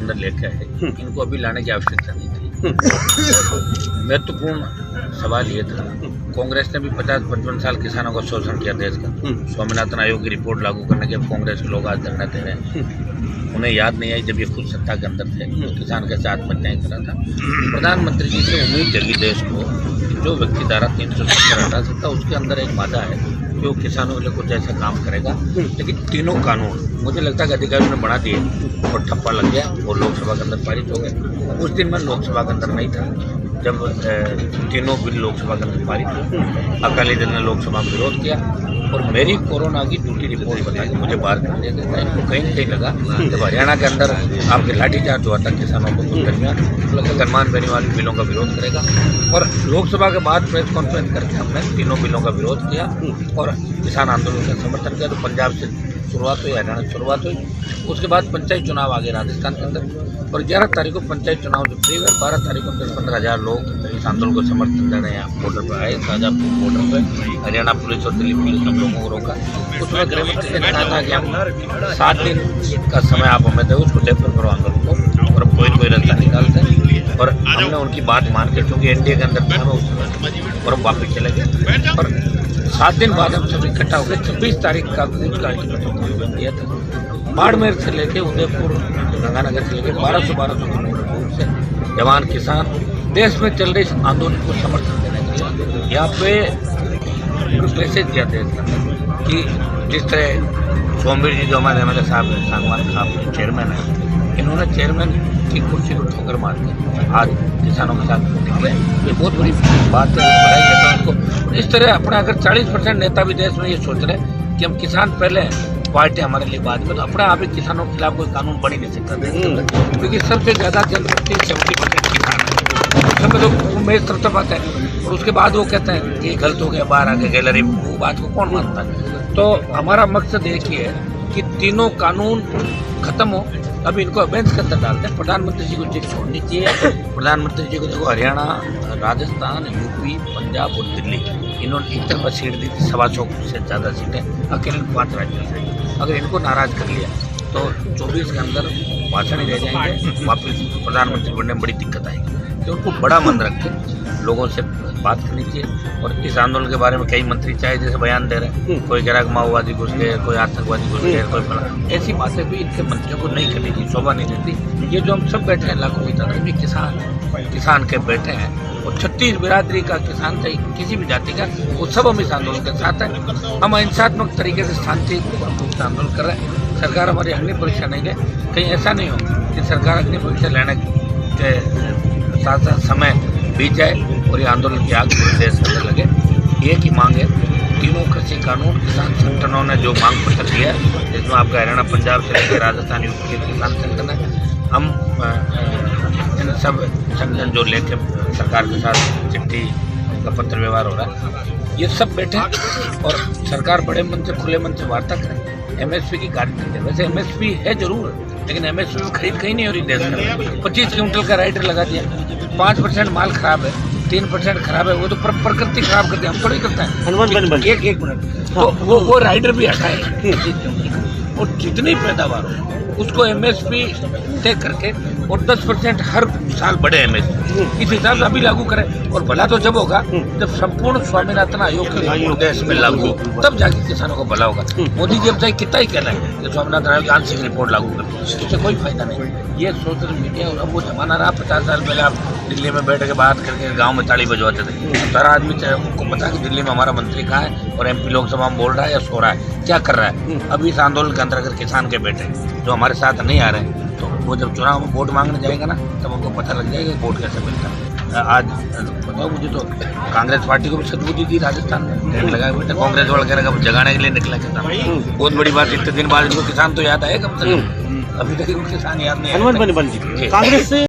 अंदर लेके आए, इनको अभी लाने की आवश्यकता नहीं थी। महत्वपूर्ण सवाल ये था, कांग्रेस ने भी 50-55 साल किसानों का शोषण किया देश का। स्वामीनाथन आयोग की रिपोर्ट लागू करने के कांग्रेस के लोग आज धरना दे रहे हैं। उन्हें याद नहीं आई जब ये खुद सत्ता के अंदर थे तो किसान कैसे आत्महत्याएं करा था। प्रधानमंत्री जी से उम्मीद जगी देश को, जो व्यक्ति धारा 370 हटा सकता उसके अंदर एक वादा है कि वो किसानों के लिए कुछ ऐसा काम करेगा। लेकिन तीनों कानून मुझे लगता है कि अधिकारियों ने बढ़ा दिए और ठप्पा लग गया और लोकसभा के अंदर पारित हो गए। उस दिन मैं लोकसभा के अंदर नहीं था जब तीनों बिल लोकसभा के अंदर पारित हुए। अकाली दल ने लोकसभा में विरोध किया और मेरी कोरोना की ड्यूटी रिपोर्ट बताई, मुझे बाहर कर दिया गया। इनको कहीं नहीं लगा जब हरियाणा के अंदर आपके लाठीचार्ज हुआ था किसानों को कुछ दरमियान, तो गनमान बेनीवाल बिलों का विरोध करेगा। और लोकसभा के बाद प्रेस कॉन्फ्रेंस करके हमने तीनों बिलों का विरोध किया और किसान आंदोलन का समर्थन किया। तो पंजाब से शुरुआत हुई, हरियाणा से शुरुआत हुई, उसके बाद पंचायत चुनाव आ गए राजस्थान के अंदर और 11 तारीख को पंचायत चुनाव जो फ्री हुए। 12 तारीख को 10-15 हज़ार लोग इस आंदोलन को समर्थन देने यहाँ बॉर्डर पर आए, शाहजहाँपुर बॉर्डर पर। हरियाणा पुलिस और दिल्ली पुलिस ने लोगों को रोका। उसमें गृह मंत्री ने कहा था कि हम 7 दिन का समय आप हमें दें, उसको डेफर करो आंदोलन को और कोई रास्ता निकालते हैं। और हमने उनकी बात मान के, क्योंकि एनडीए के अंदर था उस समय, और हम वापस चले गए। और 7 दिन बाद हम सब इकट्ठा हो गए। 26 तारीख का दिया था। बाड़मेर से लेके उदयपुर, गंगानगर से लेके 1200 किलोमीटर दूर से जवान किसान देश में चल रहे इस आंदोलन को समर्थन देने के लिए यहाँ पे मैसेज दिया देश के अंदर कि जिस तरह सोमवीर जी जो हमारे एमएलए साहब हैं, सांगवान साहब चेयरमैन हैं, इन्होंने चेयरमैन की कुर्सी को ठोकर मार के आज किसानों के साथ निकले। ये बहुत बड़ी बात है, बधाई देता हूं उनको। इस तरह अपना अगर 40% नेता भी देश में ये सोच रहे कि हम किसान पहले हैं, पार्टी हमारे लिए बाद में, तो अपने आप ही किसानों के खिलाफ कोई कानून बन ही नहीं सकता देश के अंदर, क्योंकि सबसे ज़्यादा जनशक्ति 70% किसान है। उसमें तो मेज तरफ आता है और उसके बाद वो कहते हैं कि गलत हो गया, बाहर आके गैलरी, वो बात को कौन मानता है। तो हमारा मकसद एक ही है कि तीनों कानून खत्म हो। अभी इनको अबेंस के अंदर डालते हैं। प्रधानमंत्री जी को जेल छोड़नी चाहिए। प्रधानमंत्री जी को देखो, हरियाणा, राजस्थान, यूपी, पंजाब और दिल्ली, इन्होंने एक तरफ सीट दी थी, 125 से ज़्यादा सीटें अकेले 5 राज्यों से। अगर इनको नाराज़ कर लिया तो 24 के अंदर भाषण ही रह जाएंगे, वापस प्रधानमंत्री बनने में बड़ी दिक्कत आएगी। तो उनको बड़ा मन रख के लोगों से बात करनी चाहिए। और इस आंदोलन के बारे में कई मंत्री चाहे जैसे बयान दे रहे हैं, कोई कह रहा है माओवादी घुस गए, कोई आतंकवादी घुस गए, कोई फला, ऐसी बातें भी इनके मंत्रियों को नहीं करनी चाहिए, शोभा नहीं देती। ये जो हम सब बैठे हैं लाखों की तादाद में किसान के बैठे हैं और 36 बिरादरी का किसान थे, किसी भी जाति का, वो सब हम इस आंदोलन के साथ हैं। हम अहिंसात्मक तरीके से शांति रूप से आंदोलन कर रहे हैं। सरकार हमारी अग्नि परीक्षा नहीं ले, कहीं ऐसा नहीं हो कि सरकार अग्नि परीक्षा लेने के साथ साथ समय बीत जाए और ये आंदोलन की आग पूरे देश के अंदर लगे। एक ही मांग है, तीनों कृषि कानून किसान संगठनों ने जो मांग पत्र दिया है, जिसमें आपका हरियाणा, पंजाब से लेकर राजस्थान, यूपी के किसान संगठन है, हम इन सब संगठन जो लेके सरकार के साथ चिट्ठी का पत्र व्यवहार हो रहा है, ये सब बैठे और सरकार बड़े मन से, खुले मन से वार्ता करें। एमएसपी की गारंटी है। वैसे एमएसपी है जरूर, लेकिन एमएसपी में खरीद कहीं नहीं हो रही देश में। 25 क्विंटल का राइडर लगा दिया, 5% माल खराब है, 3% खराब है, वो तो प्रकृति खराब करते हैं, हम थोड़ी करते हैं। एक मिनट, तो वो राइडर भी हटाए और जितनी पैदावार हो उसको एमएसपी तय करके और 10% हर साल बढ़े एमएसपी, इस हिसाब से अभी लागू करें। और भला तो जब होगा जब संपूर्ण स्वामीनाथन आयोग के देश में लागू, तब जाके किसानों को भला होगा। मोदी जी अब चाहे कितना ही कहना है कि स्वामीनाथन आयोग आंशिक रिपोर्ट लागू कर, इससे कोई फायदा नहीं। ये सोशल मीडिया और अब वो जमाना रहा। 50 साल पहले आप दिल्ली में बैठ के बात करके गाँव में ताली बजवाते थे। सारा आदमी को पता कि दिल्ली में हमारा मंत्री कहाँ है और MP लोकसभा में बोल रहा है या सो रहा है, क्या कर रहा है। अब इस आंदोलन के अंदर अगर किसान के बेटे जो हमारे साथ नहीं आ रहे हैं, तो वो जब चुनाव में वोट मांगने जाएगा ना, तब उनको पता लग जाएगा कि वोट कैसे मिलता है। आज बताओ मुझे, तो कांग्रेस पार्टी को भी सदबुद्धि दी राजस्थान में, ढेर लगाए बैठे। कांग्रेस वाला कह रहा है जगाने के लिए निकला किसान। बहुत बड़ी बात, इतने दिन बाद इनको किसान तो याद आए कम से कम, अभी तक इनको किसान याद नहीं है। कांग्रेस से